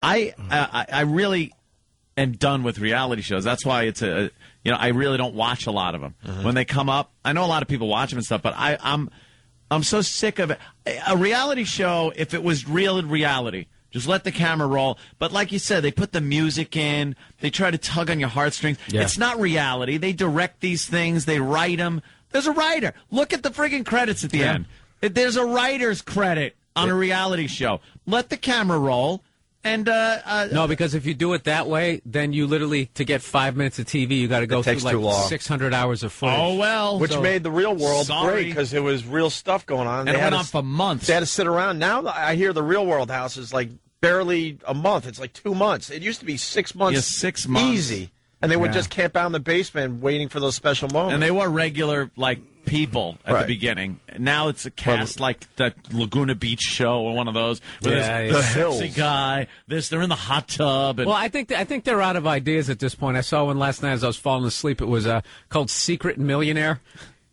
I really am done with reality shows. That's why it's I really don't watch a lot of them. When they come up, I know a lot of people watch them and stuff, but I'm so sick of it. A reality show, if it was real in reality, just let the camera roll. But like you said, they put the music in. They try to tug on your heartstrings. Yeah. It's not reality. They direct these things. They write them. There's a writer. Look at the friggin' credits at the end. There's a writer's credit on a reality show. Let the camera roll. And no, because if you do it that way, then you literally, to get 5 minutes of TV, you got to go through like 600 hours of footage. Oh, well. Which made the real world great because it was real stuff going on. And it went on for months. They had to sit around. Now I hear the real world house is like barely a month. It's like 2 months. It used to be 6 months. Yeah, 6 months. Easy. And they would just camp out in the basement waiting for those special moments. And they were regular, people at the beginning. Now it's a cast like the Laguna Beach show or one of those. Where there's the sexy guy. They're in the hot tub. Well, I think they're out of ideas at this point. I saw one last night as I was falling asleep. It was called Secret Millionaire.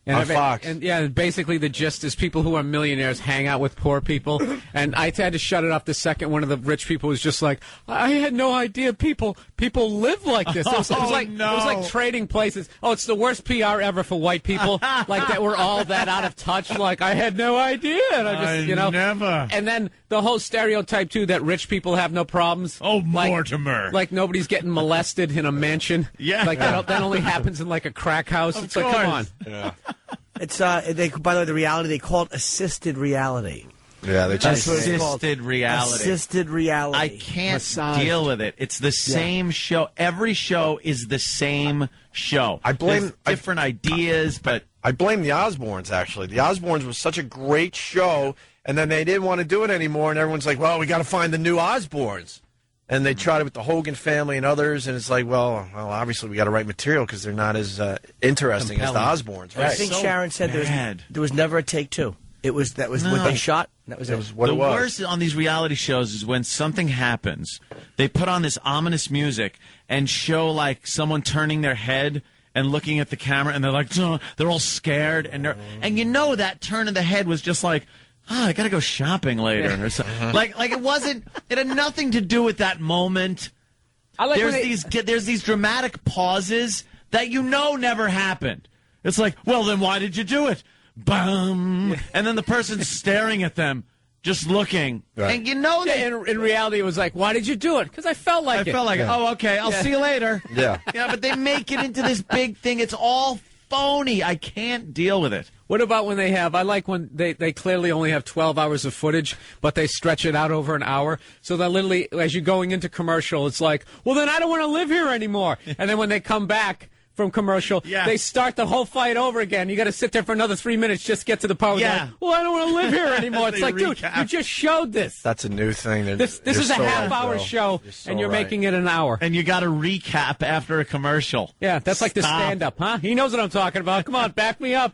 And on Fox. And basically the gist is people who are millionaires hang out with poor people. And I had to shut it off the second one of the rich people was just like, I had no idea people live like this. It was like trading places. Oh, it's the worst PR ever for white people. Like that we're all that out of touch. Like I had no idea. And I just, never. And then the whole stereotype too that rich people have no problems. Oh, Mortimer. Like nobody's getting molested in a mansion. Yeah. Like that only happens in like a crack house. It's like, come on. Yeah. It's by the way, the reality they call it assisted reality. Yeah, they That's what it's called. Assisted reality. Assisted reality. I can't deal with it. It's the same show. Every show is the same show. There's different ideas, but I blame the Osbournes. Actually, the Osbournes was such a great show, and then they didn't want to do it anymore, and everyone's like, "Well, we got to find the new Osbournes." And they tried it with the Hogan family and others, and it's like, well, obviously we got to write material because they're not as interesting as the Osbournes. Right? I think Sharon said there was never a take two. That was what they shot. That was what it was. The worst on these reality shows is when something happens, they put on this ominous music and show like someone turning their head and looking at the camera, and they're like, they're all scared, and that turn of the head was just like, I got to go shopping later. Or something. Like it wasn't. It had nothing to do with that moment. There's these dramatic pauses that never happened. It's like, well, then why did you do it? Bum. And then the person's staring at them, just looking. Right. And in reality, it was like, why did you do it? Because I felt like it. Oh, okay, I'll see you later. Yeah. Yeah, but they make it into this big thing. It's all phony. I can't deal with it. What about when I like when they clearly only have 12 hours of footage, but they stretch it out over an hour. So that literally, as you're going into commercial, it's like, well, then I don't want to live here anymore. And then when they come back from commercial, they start the whole fight over again. You got to sit there for another 3 minutes just to get to the part where they're like, well, I don't want to live here anymore. It's like, dude, you just showed this. That's a new thing. This is a half-hour show, and you're making it an hour. And you got to recap after a commercial. Yeah, that's like the stand-up, huh? He knows what I'm talking about. Come on, back me up.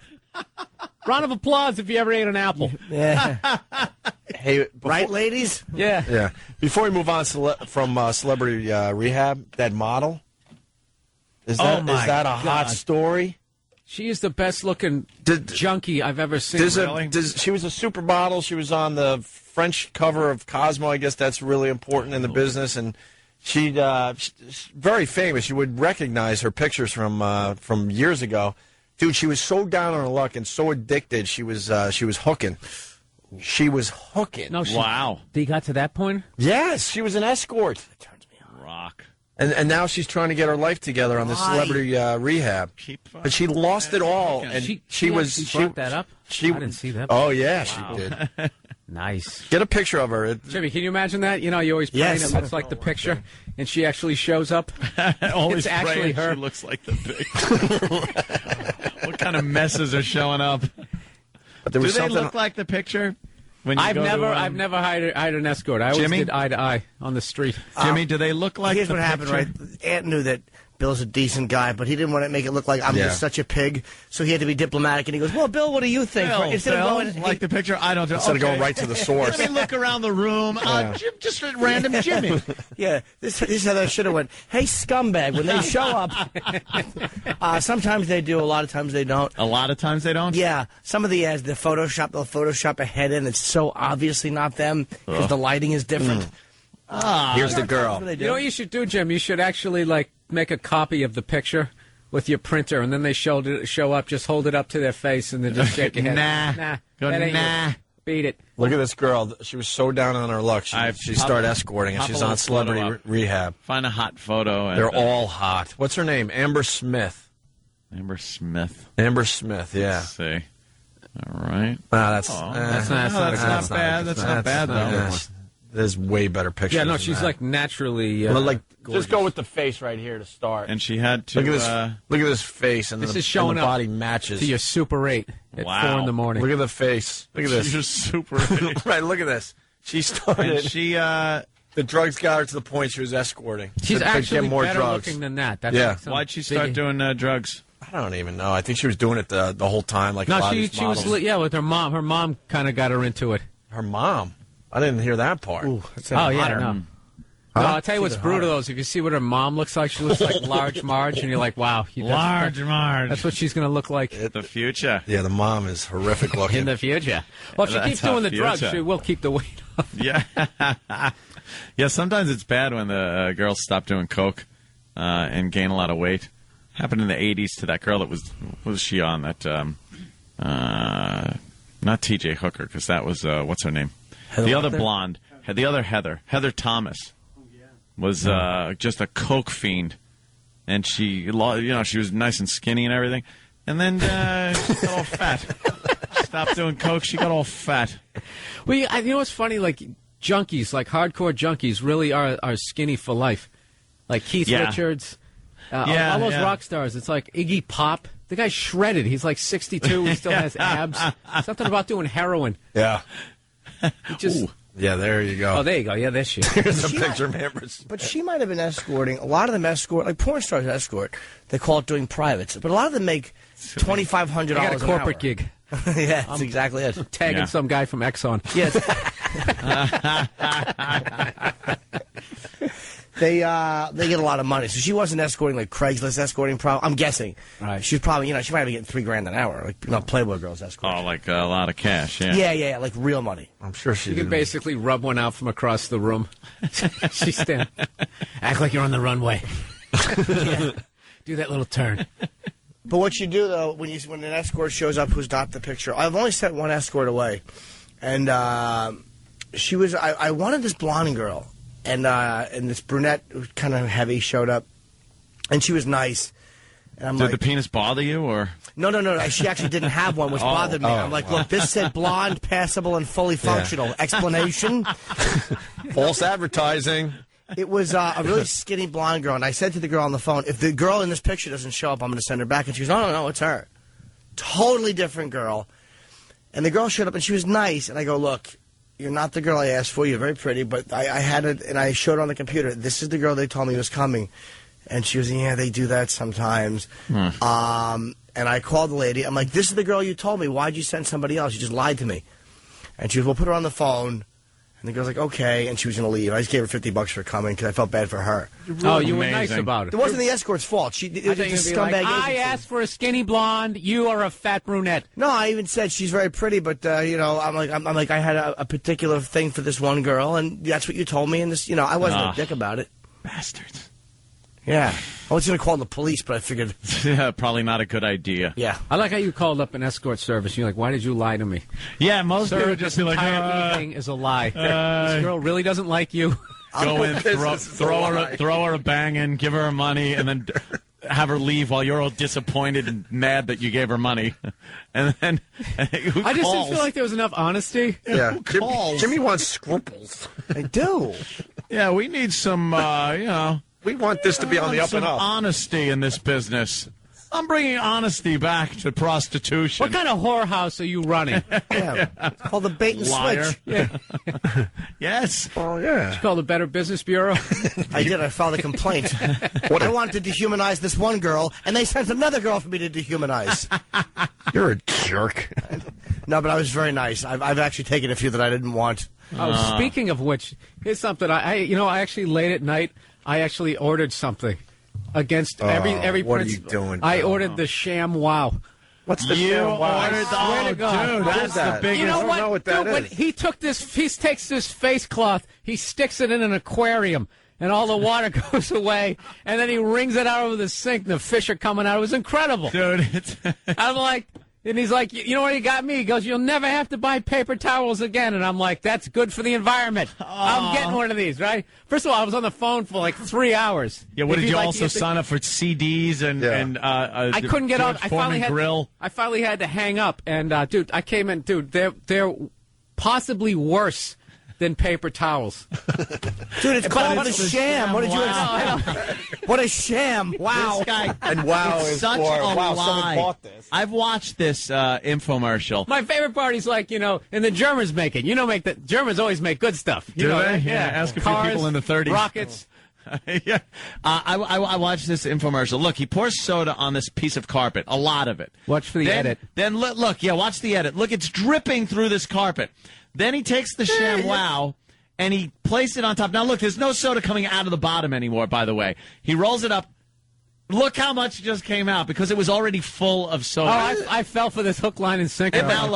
Round of applause if you ever ate an apple. Yeah. Hey, right, ladies? Yeah. Yeah. Before we move on from Celebrity Rehab, that model, is that a hot story? She is the best-looking junkie I've ever seen. She was a supermodel. She was on the French cover of Cosmo. I guess that's really important in the business. And she's very famous. You would recognize her pictures from years ago. Dude, she was so down on her luck and so addicted. She was hooking. She was hooking. No, wow. They got to that point? Yes, she was an escort. That turns me on. Rock. And now she's trying to get her life together on the Celebrity Rehab. But she lost it all. And she brought that up? I didn't see that. Oh, yeah, she did. Nice. Get a picture of her. Jimmy, can you imagine that? You always pray and it looks like the picture, and she actually shows up. Always it's actually her. She looks like the picture. What kind of messes are showing up? But there was Do they look like the picture? When you I've never hired an escort. I always did eye to eye on the street. Jimmy, do they look like Here's the what happened, picture? right? Aunt knew that Bill's a decent guy, but he didn't want to make it look like I'm just such a pig, so he had to be diplomatic, and he goes, well, Bill, what do you think? Instead of going like the picture, I don't know. Instead of going right to the source. Let me look around the room. Just a random Jimmy. Yeah, this is how that should have went. Hey, scumbag, when they show up, sometimes they do, a lot of times they don't. A lot of times they don't? Yeah, some of the ads, they'll Photoshop a head in. It's so obviously not them because the lighting is different. Here's the girl. You know what you should do, Jim? You should actually like make a copy of the picture with your printer, and then they show up. Just hold it up to their face, and then just shake your head. Nah. Go, that ain't nah. it. Beat it. Look at this girl. She was so down on her luck. She started escorting, and she's on celebrity rehab. Find a hot photo. And, They're all hot. What's her name? Amber Smith. Amber Smith. Amber Smith, yeah. Let's see. All right. That's not bad. That's not bad, though. There's way better pictures. Yeah, no, than she's that. like naturally. Just go with the face right here to start. And she had to. Look at this face, and This the, is showing and the up body matches. to your Super 8 at 4 in the morning. Look at the face. Look at this. She's just super. Right, look at this. She started. And she. The drugs got her to the point she was escorting. She's To actually get more better drugs. looking than that. That's Yeah. like some Why'd she start big- doing drugs? I don't even know. I think she was doing it the whole time. Like a No, lot of she these models. was with her mom. Her mom kind of got her into it. Her mom. I didn't hear that part. Ooh, that's Oh yeah, hotter. no. No, I'll tell you what's brutal though is if you see what her mom looks like, she looks like Large Marge, and you're like, wow, Marge. That's what she's going to look like The future. Yeah, the mom is horrific looking. in the future. Well, if she That's keeps doing her the drugs, future. she will keep the weight off. Yeah. Yeah, sometimes it's bad when the girls stop doing coke and gain a lot of weight. Happened in the 80s to that girl that was she on? That, not T.J. Hooker, because that was, what's her name? The other blonde. The other Heather. Heather Thomas was just a coke fiend. And she was nice and skinny and everything. And then she got all fat. Stopped doing coke, she got all fat. Well, you know what's funny? Like junkies, like hardcore junkies, really are skinny for life. Like Keith Richards, all those rock stars. It's like Iggy Pop. The guy's shredded. He's like 62. He still has abs. Something about doing heroin. Yeah. Just, Yeah, there you go. oh, there you go. Yeah, that's shit. Here's a picture of Amber's. But she might have been escorting. A lot of them escort, like porn stars escort. They call it doing privates. But a lot of them make $2,500 I got a an corporate hour. gig. Yeah, that's exactly it. Tagging some guy from Exxon. Yes. They get a lot of money. So she wasn't escorting like Craigslist escorting. I'm guessing. Right. She's probably, she might be getting $3,000 an hour. Like, Playboy girls escort. Oh, like a lot of cash, yeah. Yeah, like real money. I'm sure she You can didn't. basically rub one out from across the room. She's standing. Act like you're on the runway. Yeah. Do that little turn. But what you do though, when an escort shows up who's not the picture, I've only sent one escort away, and she was. I wanted this blonde girl, and this brunette, kind of heavy, showed up, and she was nice. And I'm Did like, the penis bother you, or? No. She actually didn't have one, which bothered me. I'm like, look, this said blonde, passable, and fully functional. Explanation. False advertising. It was a really skinny blonde girl, and I said to the girl on the phone, if the girl in this picture doesn't show up, I'm going to send her back. And she goes, no, it's her. Totally different girl. And the girl showed up, and she was nice. And I go, look, you're not the girl I asked for. You're very pretty, but I had it, and I showed her on the computer. This is the girl they told me was coming. And she was, yeah, they do that sometimes. And I called the lady. I'm like, this is the girl you told me. Why'd you send somebody else? You just lied to me. And she goes, well, put her on the phone. And the girl's like, okay, and she was going to leave. I just gave her $50 for coming because I felt bad for her. Oh, you were nice Amazing. about it. It wasn't the escort's fault. It was I a think you'd be like, scumbag I agency. asked for a skinny blonde. You are a fat brunette. No, I even said she's very pretty, but I'm like I had a particular thing for this one girl, and that's what you told me. And this, I wasn't a dick about it. Bastards. Yeah, I was going to call the police, but I figured, Yeah, probably not a good idea. yeah. I like how you called up an escort service. You're like, why did you lie to me? Yeah, most Sir, people this just be like, entire evening is a lie. This girl really doesn't like you. go in, Business is a lie. throw her a banging, give her money, and then have her leave while you're all disappointed and mad that you gave her money. And then who I just calls? didn't feel like there was enough honesty. Yeah. Who calls? Jimmy wants scruples. I do. Yeah, we need some, We want this to be on the up some and up. honesty in this business. I'm bringing honesty back to prostitution. What kind of whorehouse are you running? Yeah, it's called the bait and Liar. switch. Yeah. Yes. Oh, yeah. Called the Better Business Bureau. I did. I filed a complaint. I wanted to dehumanize this one girl, and they sent another girl for me to dehumanize. You're a jerk. No, but I was very nice. I've actually taken a few that I didn't want. Oh, speaking of which, here's something. I actually late at night, I actually ordered something against every what are prince. you doing? I ordered the ShamWow. What's the You ShamWow? ordered the swear to God. dude, What that's is that? the biggest. You know I don't what? know what that Dude, when is. he takes this face cloth, he sticks it in an aquarium, and all the water goes away, and then he wrings it out over the sink, and the fish are coming out. It was incredible. Dude, it's I'm like, and he's like, you know what he got me? He goes, you'll never have to buy paper towels again. And I'm like, that's good for the environment. I'm getting one of these, right? First of all, I was on the phone for like 3 hours. yeah. What If did you like, also sign up for CDs and Yeah. and I couldn't get on. George Foreman grill? I finally had to hang up. And dude, I came in. Dude, they're possibly worse than paper towels. Dude, it's called a it's a sham. What did you ShamWow. expect? What a sham. Wow. This guy, And wow it's is such for, a wow, lie. someone bought this. I've watched this infomercial. My favorite part is like, and the Germans make it. Germans always make good stuff. You Do know, they? right? Yeah, ask a few Cars, people in the 30s. Rockets. Yeah, I watched this infomercial. Look, he pours soda on this piece of carpet, a lot of it. Watch for the edit. Then look, yeah, watch the edit. Look, it's dripping through this carpet. Then he takes the ShamWow and he placed it on top. Now look, there's no soda coming out of the bottom anymore. By the way, he rolls it up. Look how much just came out because it was already full of soda. Oh, I fell for this hook, line, and sinker. And now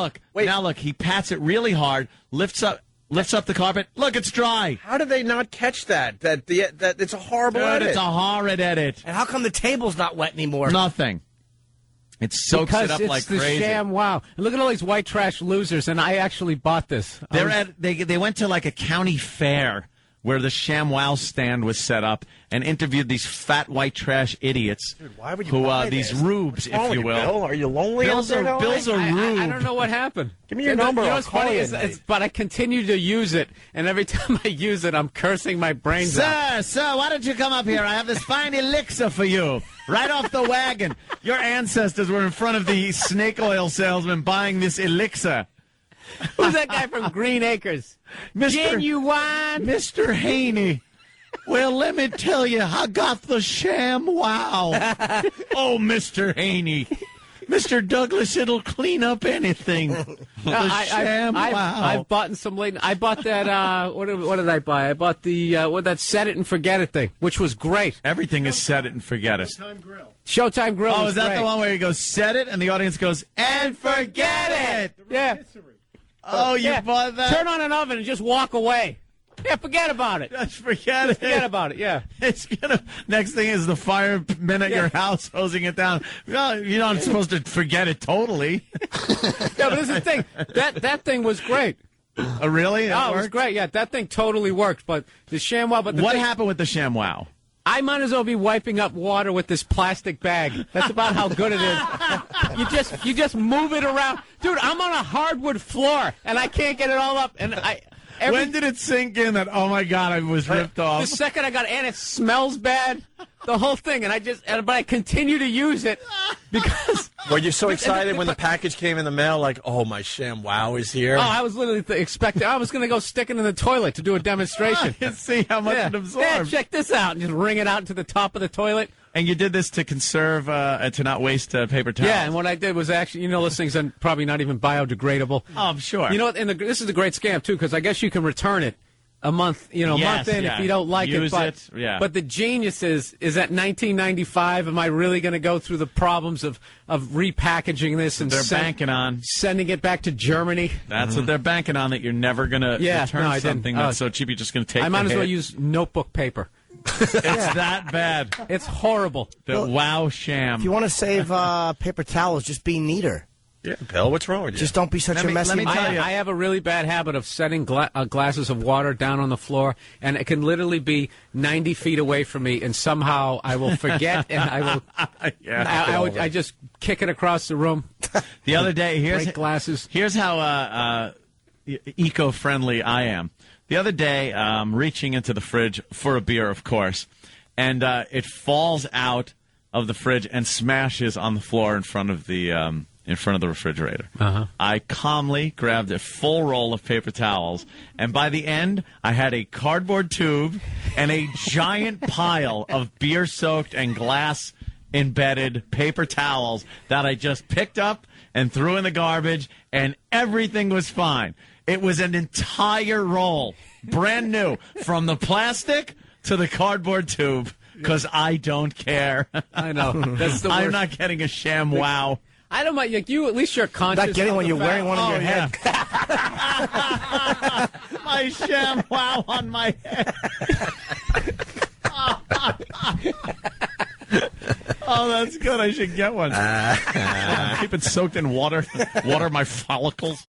look, he pats it really hard, lifts up the carpet. Look, it's dry. How did they not catch that? That it's a horrible Dude, edit. it's a horrid edit. And how come the table's not wet anymore? Nothing. It soaks because it up it's like the crazy. ShamWow. And look at all these white trash losers, and I actually bought this. They went to like a county fair where the ShamWow stand was set up and interviewed these fat white trash idiots. Dude, why would you who buy these this? rubes, What's wrong if with you will. Bill? Are you lonely Bills out there? are Bills are rube. I don't know what happened. Give me your And number, You know I'll what's call funny you is, at night. but I continue to use it, and every time I use it, I'm cursing my brains out. Sir, why don't you come up here? I have this fine elixir for you. Right off the wagon. Your ancestors were in front of the snake oil salesman buying this elixir. Who's that guy from Green Acres? Genuine. Mr. Haney. Well, let me tell you, I got the ShamWow. Oh, Mr. Haney. Mr. Douglas, it'll clean up anything. The ShamWow. I've bought some late. I bought that. What did I buy? I bought the that set it and forget it thing, which was great. Everything is set it and forget it. Showtime Grill. Oh, was is that great. the one where you go set it and the audience goes and forget it? Yeah. Oh, you Yeah. bought that? Turn on an oven and just walk away. Yeah, forget about it. Just forget it. Forget about it. Yeah. It's gonna. Next thing is the firemen at your house hosing it down. Well, you're not supposed to forget it totally. Yeah, but this is the thing. That thing was great. Oh, really? It was great. Yeah, that thing totally worked. But the ShamWow. But What happened with the ShamWow? I might as well be wiping up water with this plastic bag. That's about how good it is. You just move it around, dude. I'm on a hardwood floor and I can't get it all up. And When did it sink in that? Oh my God, I was ripped off. the second I got it, and it smells bad, the whole thing. And but I continue to use it because. Were you so excited when the package came in the mail? Like, oh, my ShamWow is here. Oh, I was literally expecting. I was going to go stick it in the toilet to do a demonstration. And see how much Yeah. it absorbed. Yeah, check this out, and just wring it out into the top of the toilet. And you did this to conserve, to not waste paper towels. Yeah, and what I did was actually, those things are probably not even biodegradable. Oh, I'm sure. You know what? And this is a great scam too, because I guess you can return it a month, month in if you don't like Use it. it, yeah. But the genius is at 1995. Am I really going to go through the problems of repackaging this and They're banking on. sending it back to Germany? That's what they're banking on, that you're never going to return no, I didn't. something that's so cheap you're just going to take I might the as well hit. use notebook paper. It's that bad. It's horrible. The wow sham. If you want to save paper towels, just be neater. Yeah, Bill, what's wrong with you? Just don't be such Let a me- messy. let me tell you. I have a really bad habit of setting glasses of water down on the floor, and it can literally be 90 feet away from me, and somehow I will forget, and I will. I just kick it across the room. The other day, Break glasses. Here's how eco-friendly I am. The other day, reaching into the fridge for a beer, of course, and it falls out of the fridge and smashes on the floor in front of the refrigerator. Uh-huh. I calmly grabbed a full roll of paper towels, and by the end, I had a cardboard tube and a giant pile of beer-soaked and glass-embedded paper towels that I just picked up and threw in the garbage, and everything was fine. It was an entire roll, brand new, from the plastic to the cardboard tube, because I don't care. I know. That's the worst. I'm not getting a ShamWow. I don't mind. Like you, at least you're conscious. Not getting of when the you're fact- wearing one on your head. My ShamWow on my head. Oh, that's good. I should get one. Keep it soaked in water. Water my follicles.